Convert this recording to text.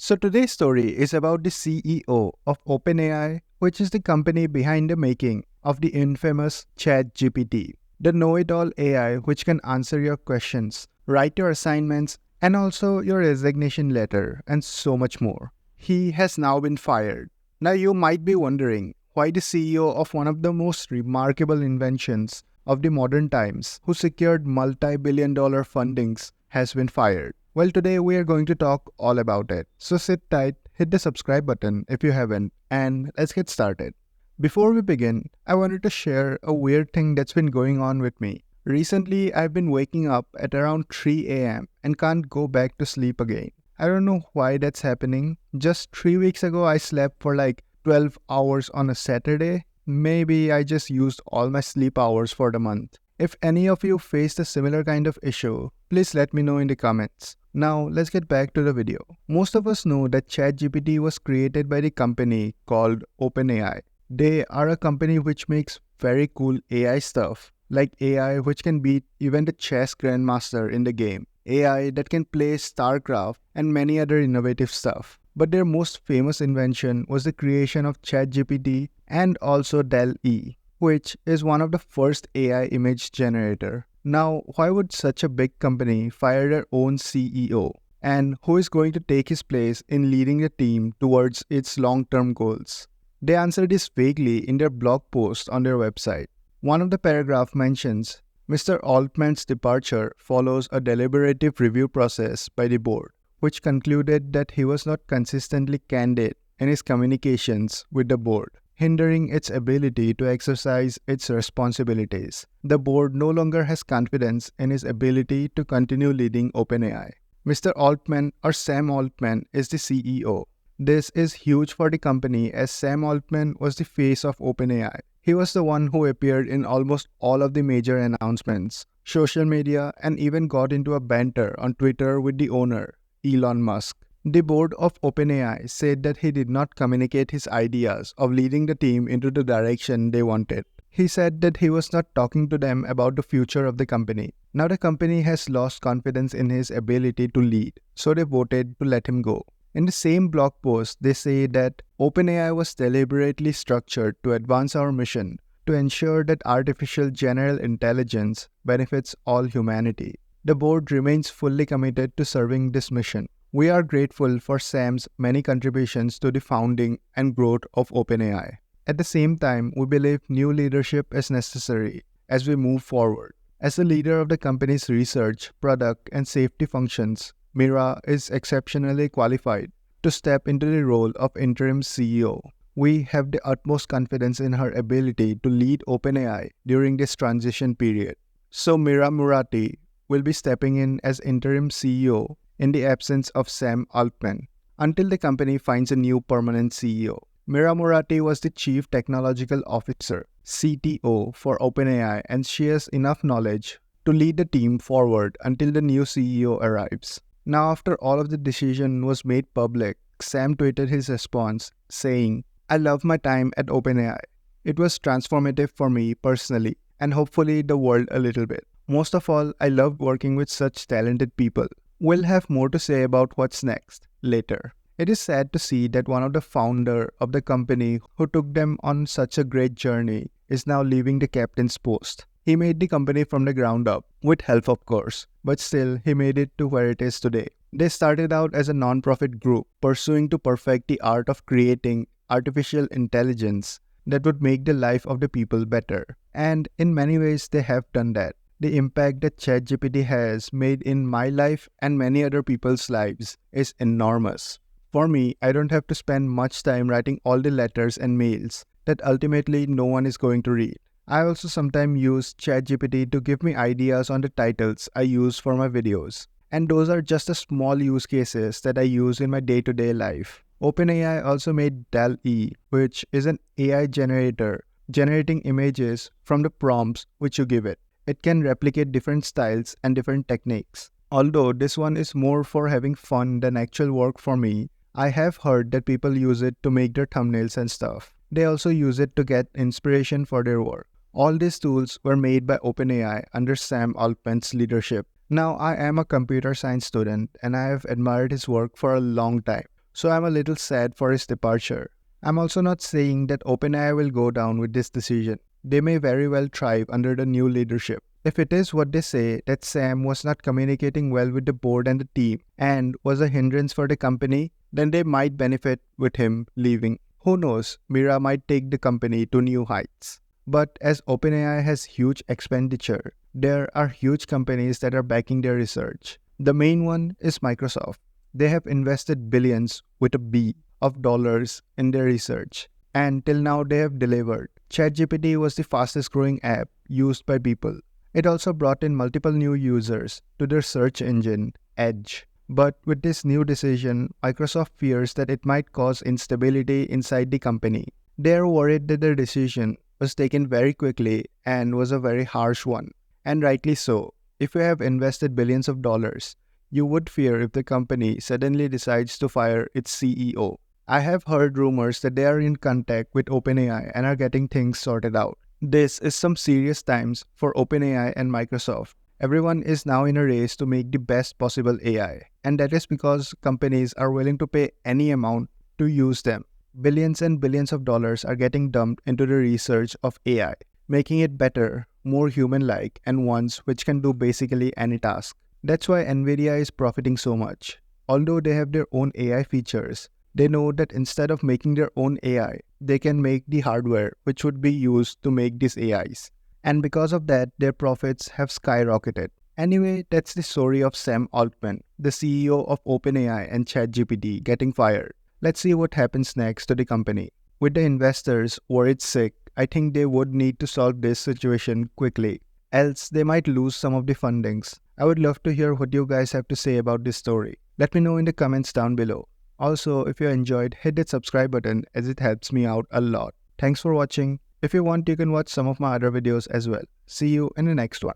So today's story is about the CEO of OpenAI, which is the company behind the making of the infamous ChatGPT, the know-it-all AI which can answer your questions, write your assignments, and also your resignation letter, and so much more. He has now been fired. Now you might be wondering why the CEO of one of the most remarkable inventions of the modern times, who secured multi-billion-dollar fundings, has been fired. Well, today we are going to talk all about it. So sit tight, hit the subscribe button if you haven't, and let's get started. Before we begin, I wanted to share a weird thing that's been going on with me. Recently, I've been waking up at around 3 a.m. and can't go back to sleep again. I don't know why that's happening. Just 3 weeks ago, I slept for like 12 hours on a Saturday. Maybe I just used all my sleep hours for the month. If any of you faced a similar kind of issue, please let me know in the comments. Now, let's get back to the video. Most of us know that ChatGPT was created by the company called OpenAI. They are a company which makes very cool AI stuff, like AI which can beat even the chess grandmaster in the game, AI that can play StarCraft, and many other innovative stuff. But their most famous invention was the creation of ChatGPT and also DALL-E, which is one of the first AI image generator. Now, why would such a big company fire their own CEO? And who is going to take his place in leading the team towards its long-term goals? They answer this vaguely in their blog post on their website. One of the paragraphs mentions, Mr. Altman's departure follows a deliberative review process by the board, which concluded that he was not consistently candid in his communications with the board, hindering its ability to exercise its responsibilities. The board no longer has confidence in his ability to continue leading OpenAI. Mr. Altman, or Sam Altman, is the CEO. This is huge for the company as Sam Altman was the face of OpenAI. He was the one who appeared in almost all of the major announcements, social media, and even got into a banter on Twitter with the owner, Elon Musk. The board of OpenAI said that he did not communicate his ideas of leading the team into the direction they wanted. He said that he was not talking to them about the future of the company. Now the company has lost confidence in his ability to lead, so they voted to let him go. In the same blog post, they say that OpenAI was deliberately structured to advance our mission to ensure that artificial general intelligence benefits all humanity. The board remains fully committed to serving this mission. We are grateful for Sam's many contributions to the founding and growth of OpenAI. At the same time, we believe new leadership is necessary as we move forward. As the leader of the company's research, product, and safety functions, Mira is exceptionally qualified to step into the role of interim CEO. We have the utmost confidence in her ability to lead OpenAI during this transition period. So Mira Murati will be stepping in as interim CEO in the absence of Sam Altman, until the company finds a new permanent CEO. Mira Murati was the Chief Technological Officer, CTO, for OpenAI, and she has enough knowledge to lead the team forward until the new CEO arrives. Now, after all of the decision was made public, Sam tweeted his response, saying, "I love my time at OpenAI. It was transformative for me personally, and hopefully the world a little bit. Most of all, I loved working with such talented people." We'll have more to say about what's next later. It is sad to see that one of the founder of the company who took them on such a great journey is now leaving the captain's post. He made the company from the ground up, with help of course, but still he made it to where it is today. They started out as a non-profit group, pursuing to perfect the art of creating artificial intelligence that would make the life of the people better. And in many ways they have done that. The impact that ChatGPT has made in my life and many other people's lives is enormous. For me, I don't have to spend much time writing all the letters and mails that ultimately no one is going to read. I also sometimes use ChatGPT to give me ideas on the titles I use for my videos. And those are just the small use cases that I use in my day-to-day life. OpenAI also made DALL-E, which is an AI generator generating images from the prompts which you give it. It can replicate different styles and different techniques. Although this one is more for having fun than actual work for me, I have heard that people use it to make their thumbnails and stuff. They also use it to get inspiration for their work. All these tools were made by OpenAI under Sam Altman's leadership. Now, I am a computer science student and I have admired his work for a long time. so I'm a little sad for his departure. I'm also not saying that OpenAI will go down with this decision. They may very well thrive under the new leadership. If it is what they say, that Sam was not communicating well with the board and the team and was a hindrance for the company, then they might benefit with him leaving. Who knows, Mira might take the company to new heights. But as OpenAI has huge expenditure, there are huge companies that are backing their research. The main one is Microsoft. They have invested billions with a B of dollars in their research, and till now they have delivered. ChatGPT was the fastest growing app used by people. It also brought in multiple new users to their search engine, Edge. But with this new decision, Microsoft fears that it might cause instability inside the company. They are worried that their decision was taken very quickly and was a very harsh one. And rightly so. If you have invested billions of dollars, you would fear if the company suddenly decides to fire its CEO. I have heard rumors that they are in contact with OpenAI and are getting things sorted out. This is some serious times for OpenAI and Microsoft. Everyone is now in a race to make the best possible AI, and that is because companies are willing to pay any amount to use them. Billions and billions of dollars are getting dumped into the research of AI, making it better, more human-like, and ones which can do basically any task. That's why Nvidia is profiting so much. Although they have their own AI features, they know that instead of making their own AI, they can make the hardware which would be used to make these AIs. And because of that, their profits have skyrocketed. Anyway, that's the story of Sam Altman, the CEO of OpenAI and ChatGPT, getting fired. Let's see what happens next to the company. With the investors worried sick, I think they would need to solve this situation quickly. Else, they might lose some of the fundings. I would love to hear what you guys have to say about this story. Let me know in the comments down below. Also, if you enjoyed, hit that subscribe button as it helps me out a lot. Thanks for watching. If you want, you can watch some of my other videos as well. See you in the next one.